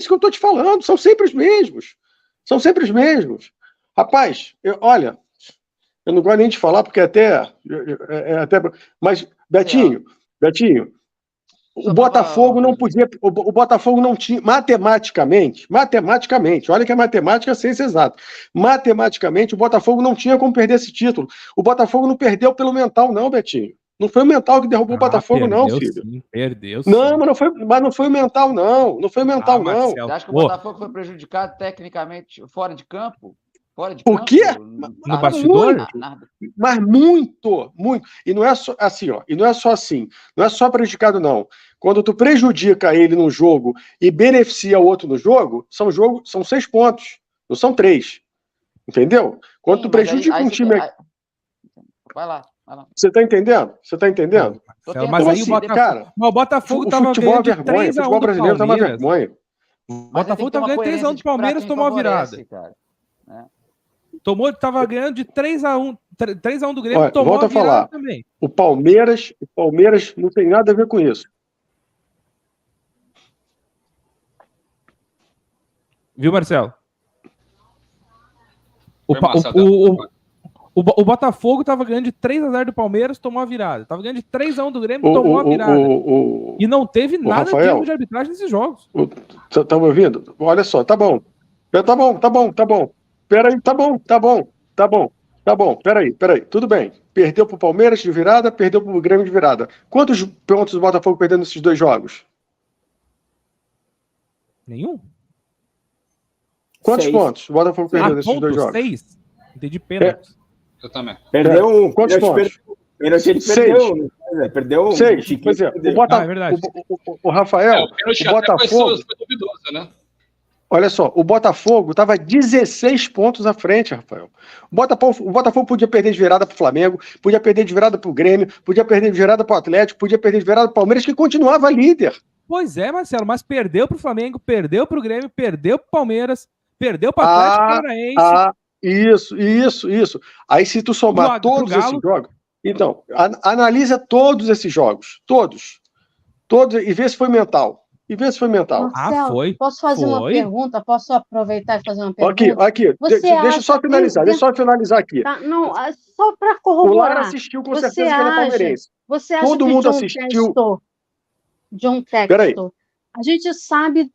isso que eu estou te falando, são sempre os mesmos. São sempre os mesmos. Rapaz, olha, eu não gosto nem de falar, porque até. Mas, Betinho, o Botafogo não podia. O Botafogo não tinha. Matematicamente, olha que a matemática é ciência exata. Matematicamente, o Botafogo não tinha como perder esse título. O Botafogo não perdeu pelo mental, não, Betinho. Não foi o mental que derrubou o Botafogo, não, filho. Sim, perdeu sim. Não, mas não foi o mental, não. Não foi o mental, não. Marcelo, você acha que o Botafogo foi prejudicado tecnicamente fora de campo? O quê? No bastidor? Mas muito. E não é só assim, ó. E não é só assim. Não é só prejudicado, não. Quando tu prejudica ele num jogo e beneficia o outro no jogo, são 6 pontos. Não são 3. Entendeu? Quando tu prejudica um time. Vai lá. Você tá entendendo? Mas aí o Botafogo tava ganhando de 3-1 do Palmeiras. O futebol brasileiro tá uma vergonha. O Botafogo tava ganhando 3-1 do Palmeiras, tomou a virada. Tava ganhando de 3-1 do Grêmio, olha, tomou volta a virada falar. Também. O Palmeiras não tem nada a ver com isso. Viu, Marcelo? O Botafogo tava ganhando de 3-0 do Palmeiras, tomou a virada. Tava ganhando de 3-1 do Grêmio, tomou a virada. E não teve nada de termo de arbitragem nesses jogos. Tá me ouvindo? Olha só, tá bom. Peraí, tá bom. Peraí. Tudo bem. Perdeu pro Palmeiras de virada, perdeu pro Grêmio de virada. Quantos pontos o Botafogo perdeu nesses 2 jogos? Nenhum. Quantos pontos o Botafogo perdeu nesses 2 jogos? 6. Entendi pênalti. Eu também. Perdeu um. Quantos pontos? Ele perdeu. Perdeu 6. Pois é. É verdade. O Rafael, o Botafogo... Foi duvidoso, né? Olha só, o Botafogo estava 16 pontos à frente, Rafael. O Botafogo podia perder de virada para o Flamengo, podia perder de virada para o Grêmio, podia perder de virada para o Atlético, podia perder de virada para o Palmeiras, que continuava líder. Pois é, Marcelo, mas perdeu para o Flamengo, perdeu para o Grêmio, perdeu para o Palmeiras, perdeu para o Atlético Paranaense. Isso. Aí se tu somar todos esses jogos... Então, analisa todos esses jogos. Todos. E vê se foi mental. Marcelo, foi. Posso fazer uma pergunta? Posso aproveitar e fazer uma pergunta? Aqui. Deixa eu só finalizar aqui. Tá, não, só para corroborar. O Lara assistiu com certeza que ele é palmeirense. Você acha Todo que mundo assistiu. John Textor. A gente sabe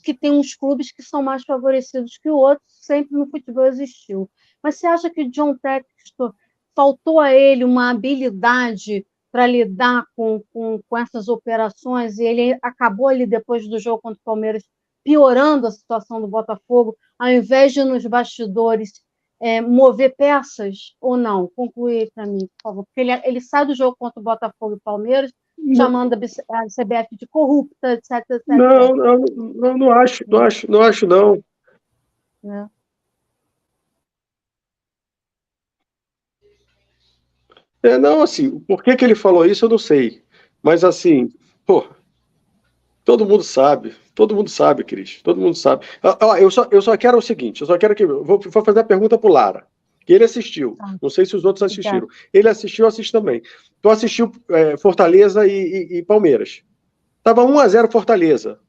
que tem uns clubes que são mais favorecidos que outros, sempre no futebol existiu. Mas você acha que John Textor faltou a ele uma habilidade para lidar com essas operações, e ele acabou ali depois do jogo contra o Palmeiras piorando a situação do Botafogo, ao invés de nos bastidores mover peças, ou não? Conclui para mim, por favor. Porque ele sai do jogo contra o Botafogo e o Palmeiras, chamando a CBF de corrupta, etc. Não acho, não. Não, assim, por que ele falou isso eu não sei. Mas assim, todo mundo sabe, Cris, todo mundo sabe. Eu só quero o seguinte, vou fazer a pergunta pro Lara, que ele assistiu, não sei se os outros assistiram. Ele assistiu, assiste também. Tu assistiu Fortaleza e Palmeiras. Tava 1-0 Fortaleza.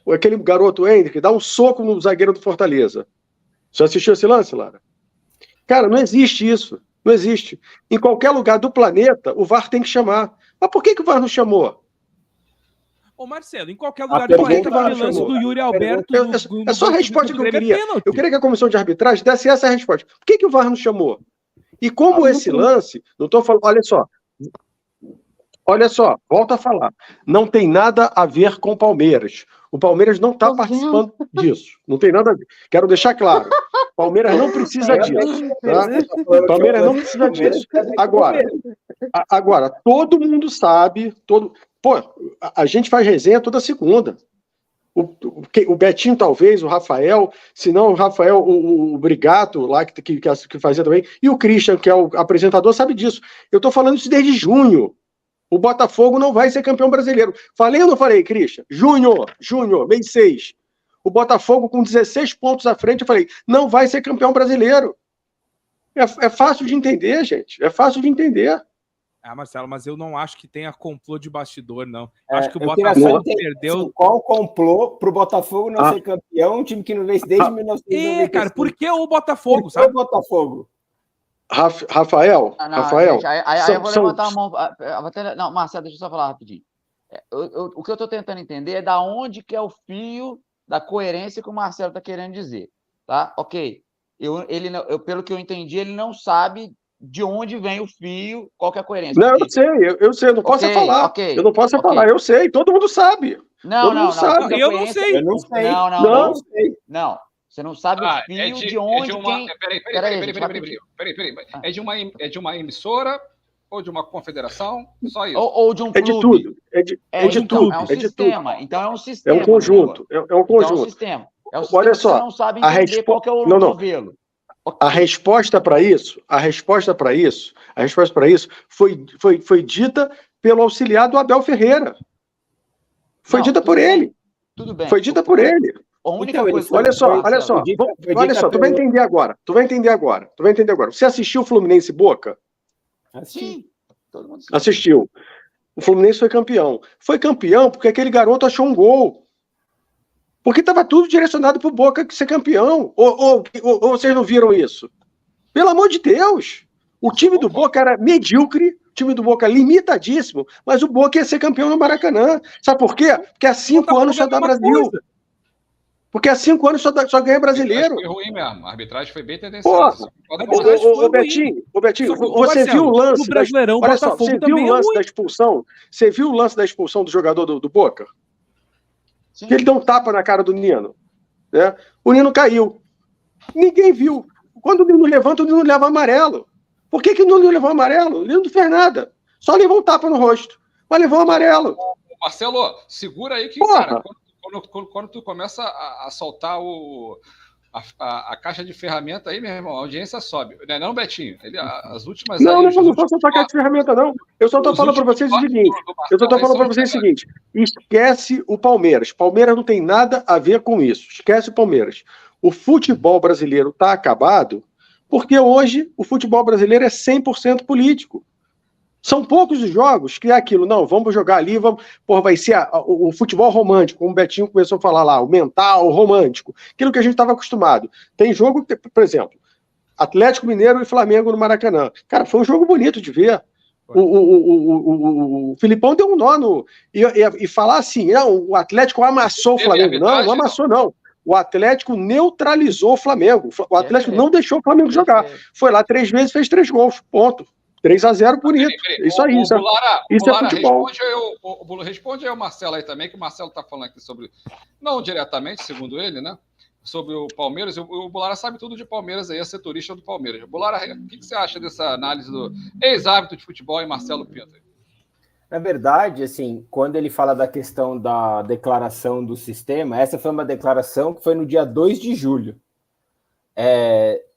Aquele garoto Hendrick dá um soco no zagueiro do Fortaleza. Você assistiu esse lance, Lara? Cara, não existe isso. Não existe. Em qualquer lugar do planeta, o VAR tem que chamar. Mas por que o VAR não chamou? Ô, Marcelo, em qualquer lugar do planeta, aquele lance do Yuri Alberto... É só a resposta que eu queria. Eu queria que a comissão de arbitragem desse essa resposta. Por que o VAR não chamou? E como esse lance... Não estou falando... Olha só, volto a falar. Não tem nada a ver com o Palmeiras. O Palmeiras não está participando disso. Não tem nada a ver. Quero deixar claro. O Palmeiras não precisa disso. Tá? O Palmeiras não precisa disso. Agora, todo mundo sabe... a gente faz resenha toda segunda. O Betinho, talvez, o Rafael, se não o Rafael, o Brigato, lá que fazia também, e o Christian, que é o apresentador, sabe disso. Eu estou falando isso desde junho. O Botafogo não vai ser campeão brasileiro. Falei ou não falei, Christian? Junho, mês 6. O Botafogo com 16 pontos à frente, eu falei, não vai ser campeão brasileiro. É fácil de entender, gente. É fácil de entender. Marcelo, mas eu não acho que tenha complô de bastidor, não. Acho que o Botafogo perdeu... Qual complô pro Botafogo não ser campeão, um time que não vence desde 1995? Cara, por que o Botafogo, sabe? O Botafogo. Rafael, Gente, aí eu vou levantar a mão. Não, Marcelo, deixa eu só falar rapidinho. O que eu estou tentando entender é da onde que é o fio da coerência que o Marcelo está querendo dizer. Tá? Ok. Pelo que eu entendi, ele não sabe de onde vem o fio, qual que é a coerência. Não, eu sei, eu não posso falar. Eu não posso falar, eu sei, todo mundo sabe. Não. Eu não sei. Não. Você não sabe o fio de onde. Peraí. É de uma emissora ou de uma confederação? Só isso. Ou de um clube? É de tudo. É de tudo. É um sistema. Então é um É sistema. um conjunto. É um conjunto. Então é um sistema. É um sistema. Olha só, que você não sabe entender qual que é o novelo. A resposta para isso foi dita pelo auxiliar do Abel Ferreira. Foi dita por ele. Tudo bem. Foi dita por ele. A única coisa olha só, tu vai entender agora. Você assistiu o Fluminense Boca? Sim. Todo mundo assistiu. O Fluminense foi campeão. Foi campeão porque aquele garoto achou um gol. Porque estava tudo direcionado para o Boca ser campeão. Ou vocês não viram isso? Pelo amor de Deus! O time do Boca era medíocre, o time do Boca limitadíssimo, mas o Boca ia ser campeão no Maracanã. Sabe por quê? Porque há 5 anos só dá Brasil. Porque há 5 anos só ganha brasileiro. Foi ruim mesmo. A arbitragem foi bem tendenciosa. Ô Betinho, você viu o lance olha só, você viu o lance da expulsão? Você viu o lance da expulsão do jogador do Boca? Sim. Que ele deu um tapa na cara do Nino. Né? O Nino caiu. Ninguém viu. Quando o Nino levanta, o Nino leva amarelo. Por que o Nino levou amarelo? O Nino não fez nada. Só levou um tapa no rosto. Mas levou amarelo. Marcelo, segura aí que, cara, quando tu começa a soltar a caixa de ferramenta aí, meu irmão, a audiência sobe. Não é não, Betinho? As últimas... Não vou soltar a caixa de ferramenta, não. Eu só estou falando para vocês o seguinte. Esquece o Palmeiras. Palmeiras não tem nada a ver com isso. Esquece o Palmeiras. O futebol brasileiro está acabado porque hoje o futebol brasileiro é 100% político. São poucos os jogos que é aquilo, não, vamos jogar ali, vai ser o futebol romântico, como o Betinho começou a falar lá, o mental, o romântico, aquilo que a gente estava acostumado. Tem jogo, por exemplo, Atlético Mineiro e Flamengo no Maracanã. Cara, foi um jogo bonito de ver. O Filipão deu um nó e falar assim, não, o Atlético amassou o Flamengo. Não amassou, não. O Atlético neutralizou o Flamengo. O Atlético não deixou o Flamengo jogar. Foi lá 3 vezes, fez 3 gols. Ponto. 3-0 bonito. Isso aí. Isso é futebol. Responde aí o Marcelo aí também, que o Marcelo está falando aqui sobre, não diretamente, segundo ele, né? Sobre o Palmeiras. O Bulara sabe tudo de Palmeiras aí, é setorista do Palmeiras. Bulara, o que você acha dessa análise do ex-árbitro de futebol e Marcelo Pinto? Na verdade, assim, quando ele fala da questão da declaração do sistema, essa foi uma declaração que foi no dia 2 de julho.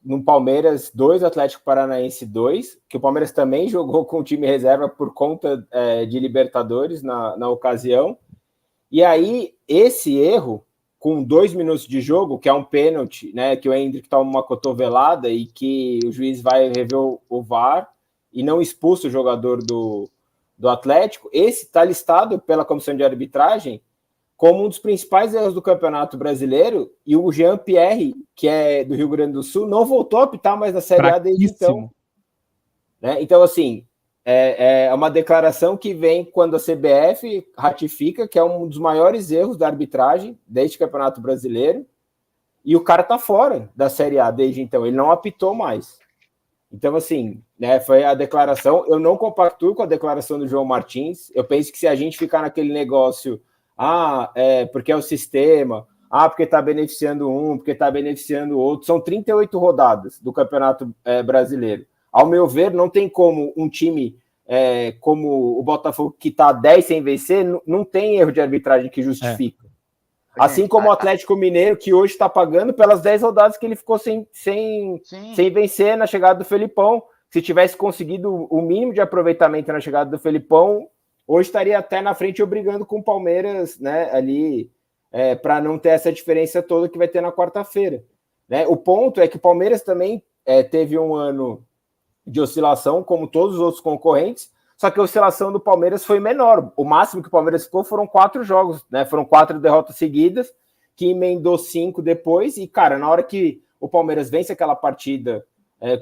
No Palmeiras 2, Atlético Paranaense 2, que o Palmeiras também jogou com o time reserva por conta de Libertadores na ocasião. E aí, esse erro, com 2 minutos de jogo, que é um pênalti, né, que o Hendrick toma uma cotovelada e que o juiz vai rever o VAR e não expulsa o jogador do Atlético, esse está listado pela comissão de arbitragem como um dos principais erros do Campeonato Brasileiro, e o Jean-Pierre, que é do Rio Grande do Sul, não voltou a apitar mais na Série A desde então. Né? Então, assim, é uma declaração que vem quando a CBF ratifica que é um dos maiores erros da arbitragem desde o Campeonato Brasileiro, e o cara tá fora da Série A desde então, ele não apitou mais. Então, assim, né, foi a declaração. Eu não compactuo com a declaração do João Martins. Eu penso que se a gente ficar naquele negócio, porque é o sistema, porque está beneficiando um, porque está beneficiando o outro, são 38 rodadas do Campeonato Brasileiro. Ao meu ver, não tem como um time como o Botafogo, que está 10 sem vencer, não tem erro de arbitragem que justifica. Assim como o Atlético Mineiro, que hoje está pagando pelas 10 rodadas que ele ficou sem vencer na chegada do Felipão. Se tivesse conseguido o mínimo de aproveitamento na chegada do Felipão, hoje estaria até na frente brigando com o Palmeiras, né, ali, para não ter essa diferença toda que vai ter na quarta-feira. Né? O ponto é que o Palmeiras também teve um ano de oscilação, como todos os outros concorrentes, só que a oscilação do Palmeiras foi menor. O máximo que o Palmeiras ficou foram 4 jogos, né? Foram 4 derrotas seguidas, que emendou 5 depois, e, cara, na hora que o Palmeiras vence aquela partida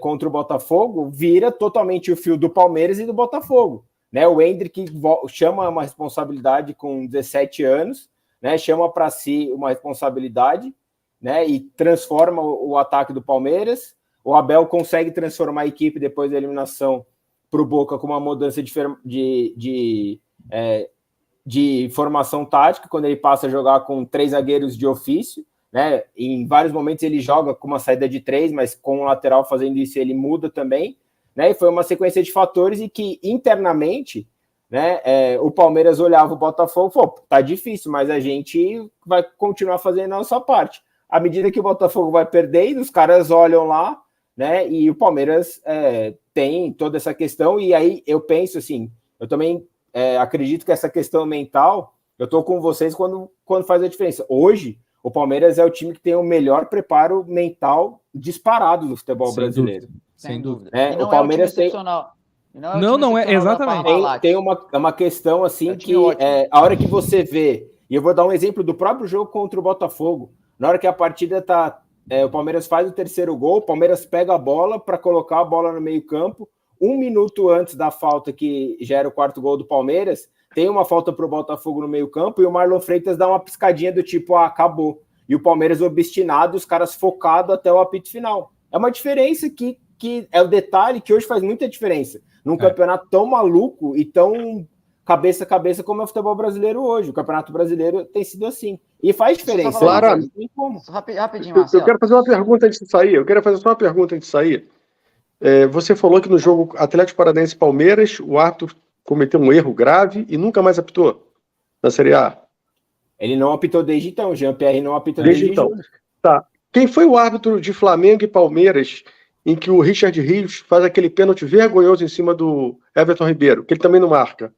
contra o Botafogo, vira totalmente o fio do Palmeiras e do Botafogo, né? O Endrick chama uma responsabilidade com 17 anos, né? Chama para si uma responsabilidade, né? E transforma o ataque do Palmeiras. O Abel consegue transformar a equipe depois da eliminação para o Boca com uma mudança de formação tática, quando ele passa a jogar com 3 zagueiros de ofício, né? Em vários momentos ele joga com uma saída de 3, mas com o lateral fazendo isso ele muda também, né? E foi uma sequência de fatores e que internamente, né, o Palmeiras olhava o Botafogo e falou, tá difícil, mas a gente vai continuar fazendo a nossa parte. À medida que o Botafogo vai perdendo, os caras olham lá, né? E o Palmeiras tem toda essa questão, e aí eu penso assim, eu também acredito que essa questão mental, eu tô com vocês quando faz a diferença. Hoje, o Palmeiras é o time que tem o melhor preparo mental disparado do futebol brasileiro. Sem dúvida. O Palmeiras tem... Não é, exatamente. Tem uma questão assim que a hora que você vê, e eu vou dar um exemplo do próprio jogo contra o Botafogo, na hora que a partida tá... o Palmeiras faz o 3º gol, o Palmeiras pega a bola para colocar a bola no meio-campo, 1 minuto antes da falta que gera o 4º gol do Palmeiras, tem uma falta para o Botafogo no meio-campo e o Marlon Freitas dá uma piscadinha do tipo, acabou. E o Palmeiras obstinado, os caras focados até o apito final. É uma diferença que é o detalhe que hoje faz muita diferença. Num campeonato tão maluco e tão cabeça a cabeça como é o futebol brasileiro hoje. O Campeonato Brasileiro tem sido assim. E faz diferença. Claro. Rapidinho, Marcelo. Eu quero fazer uma pergunta antes de sair. Você falou que no jogo Atlético Paranaense e Palmeiras, o árbitro cometeu um erro grave e nunca mais apitou na Série A. Ele não apitou desde então. O Jean-Pierre não apitou desde então. Tá. Quem foi o árbitro de Flamengo e Palmeiras em que o Richard Rios faz aquele pênalti vergonhoso em cima do Everton Ribeiro, que ele também não marca?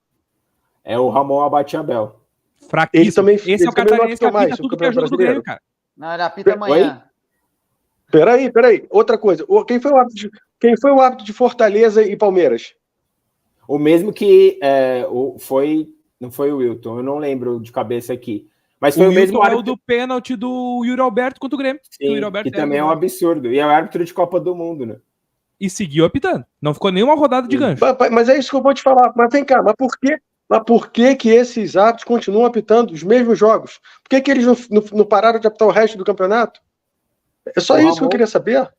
É o Ramon Abate-Abel. Fraquíssimo. Esse é o catarinense que apita tudo que é jogo do Grêmio, cara. Não, ele apita amanhã. Peraí. Outra coisa. Quem foi o árbitro de Fortaleza e Palmeiras? O mesmo que não foi o Wilton, eu não lembro de cabeça aqui. Mas foi o mesmo árbitro do pênalti do Yuri Alberto contra o Grêmio. Sim, que também é um absurdo. E é o árbitro de Copa do Mundo, né? E seguiu apitando. Não ficou nenhuma rodada de gancho. Mas é isso que eu vou te falar. Mas vem cá, mas por que esses árbitros continuam apitando os mesmos jogos? Por que eles não pararam de apitar o resto do campeonato? É só isso que eu queria saber.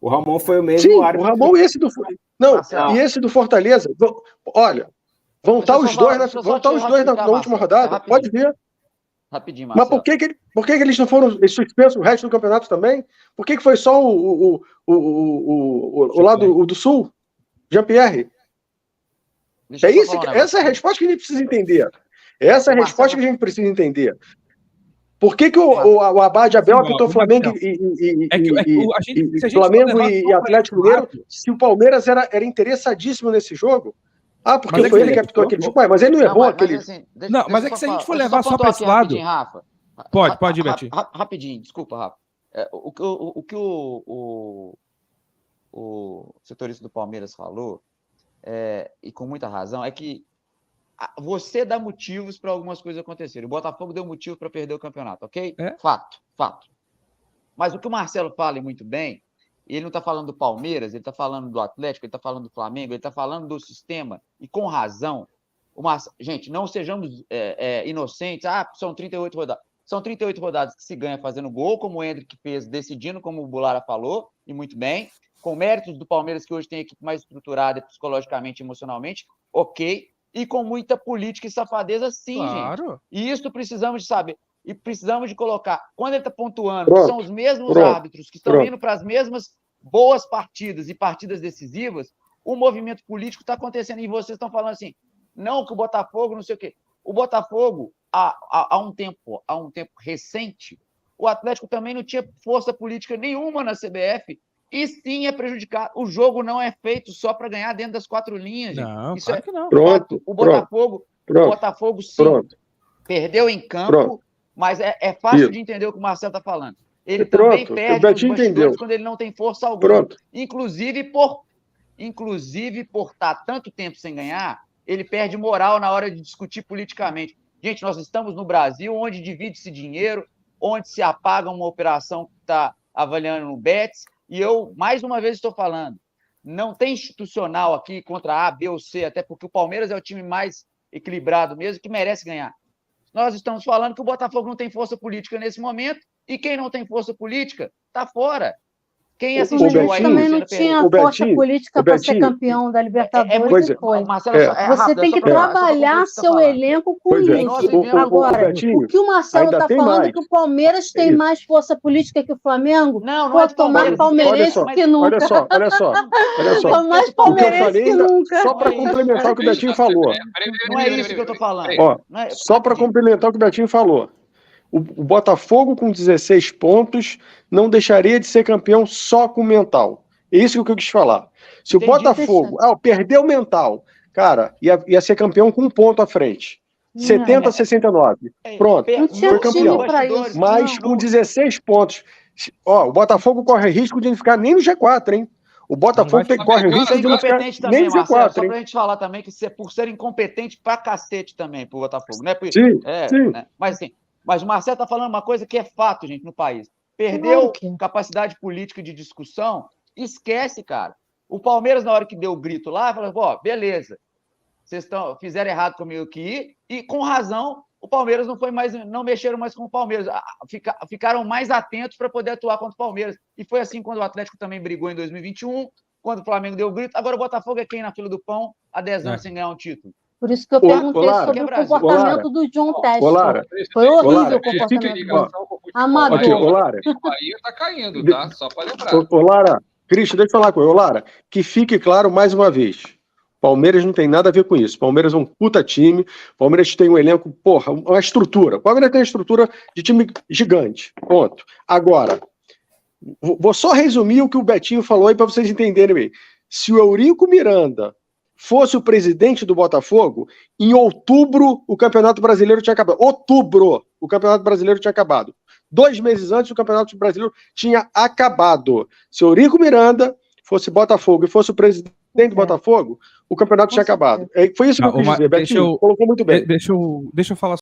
O Ramon foi o mesmo árbitro. O Ramon e esse do... Não, e esse do Fortaleza. Olha, vão estar os dois na última rodada. Pode ver. Rapidinho, Marcelo. Mas por que eles não foram suspensos o resto do campeonato também? Por que foi só o lado do Sul? Jean-Pierre? Essa é a resposta que a gente precisa entender. Por que o Abade-Abel apitou Flamengo Flamengo e Atlético Mineiro se o Palmeiras era interessadíssimo nesse jogo? Porque foi ele que apitou aquele jogo. Mas ele não errou aquele... Mas é que se a gente for levar só para esse lado... Rafa. Pode ir, Betinho. Rapidinho, desculpa, Rafa. O que o setorista do Palmeiras falou, e com muita razão, é que você dá motivos para algumas coisas acontecerem. O Botafogo deu motivo para perder o campeonato, ok? Fato. Mas o que o Marcelo fala muito bem, ele não está falando do Palmeiras, ele está falando do Atlético, ele está falando do Flamengo, ele está falando do sistema, e com razão. Gente, não sejamos inocentes, são 38 rodadas. São 38 rodadas que se ganha fazendo gol, como o Endrick fez, decidindo, como o Bulara falou, e muito bem, com méritos do Palmeiras, que hoje tem a equipe mais estruturada psicologicamente e emocionalmente, ok, e com muita política e safadeza, sim, gente. E isso precisamos de saber. E precisamos de colocar, quando ele está pontuando, que são os mesmos árbitros que estão indo para as mesmas boas partidas e partidas decisivas, o movimento político está acontecendo. E vocês estão falando assim, não que o Botafogo, não sei o quê. O Botafogo, há um tempo recente, o Atlético também não tinha força política nenhuma na CBF, e sim é prejudicar. O jogo não é feito só para ganhar dentro das 4 linhas, gente. Não, isso claro que não. O Botafogo sim, perdeu em campo, mas é fácil de entender o que o Marcelo está falando. Ele também perde os bastidores quando ele não tem força alguma. Inclusive por estar tanto tempo sem ganhar, ele perde moral na hora de discutir politicamente. Gente, nós estamos no Brasil, onde divide-se dinheiro, onde se apaga uma operação que está avaliando no Betis, e eu, mais uma vez, estou falando, não tem institucional aqui contra A, B ou C, até porque o Palmeiras é o time mais equilibrado mesmo, que merece ganhar. Nós estamos falando que o Botafogo não tem força política nesse momento, e quem não tem força política está fora. Quem assistiu aí também não tinha força política para ser campeão da Libertadores depois. Você tem que trabalhar seu elenco com isso. Agora, o que o Marcelo está falando é que o Palmeiras tem mais força política que o Flamengo. Não é tomar palmeirense que nunca. Olha só. Mais palmeirense que nunca. Só para complementar o que o Betinho falou. Não é isso que eu estou falando. Só para complementar o que o Betinho falou. O Botafogo com 16 pontos não deixaria de ser campeão só com mental. É isso que eu quis falar. Se o Botafogo perdeu o mental, cara, ia ser campeão com um ponto à frente. 70 a 69. Pronto, foi campeão. Mas com 16 pontos. O Botafogo corre risco de não ficar nem no G4, hein? O Botafogo corre risco de não ficar nem no G4. Só pra gente falar também que por ser incompetente pra cacete também pro Botafogo. Né? Sim. Mas assim... Mas o Marcelo está falando uma coisa que é fato, gente, no país. Perdeu capacidade política de discussão, esquece, cara. O Palmeiras, na hora que deu o grito lá, falou, beleza, vocês fizeram errado comigo aqui, e com razão, o Palmeiras não mexeram mais com o Palmeiras, ficaram mais atentos para poder atuar contra o Palmeiras. E foi assim quando o Atlético também brigou em 2021, quando o Flamengo deu o grito. Agora o Botafogo é quem na fila do pão há 10 anos sem ganhar um título? Por isso que eu perguntei sobre o comportamento do John Textor. Foi horrível o comportamento. Amador. O Bahia está caindo, tá? Só para lembrar. Lara, Cristian, deixa eu falar com ele. Lara, que fique claro mais uma vez. Palmeiras não tem nada a ver com isso. Palmeiras é um puta time. Palmeiras tem um elenco, uma estrutura. Palmeiras tem uma estrutura de time gigante. Ponto. Agora, vou só resumir o que o Betinho falou aí para vocês entenderem bem. Se o Eurico Miranda fosse o presidente do Botafogo, em outubro o Campeonato Brasileiro tinha acabado. Outubro, o Campeonato Brasileiro tinha acabado. 2 meses antes, o Campeonato Brasileiro tinha acabado. Se o Eurico Miranda fosse Botafogo e fosse o presidente do Botafogo, o campeonato tinha acabado. Foi isso que eu quis dizer. Betinho colocou muito bem. Deixa eu falar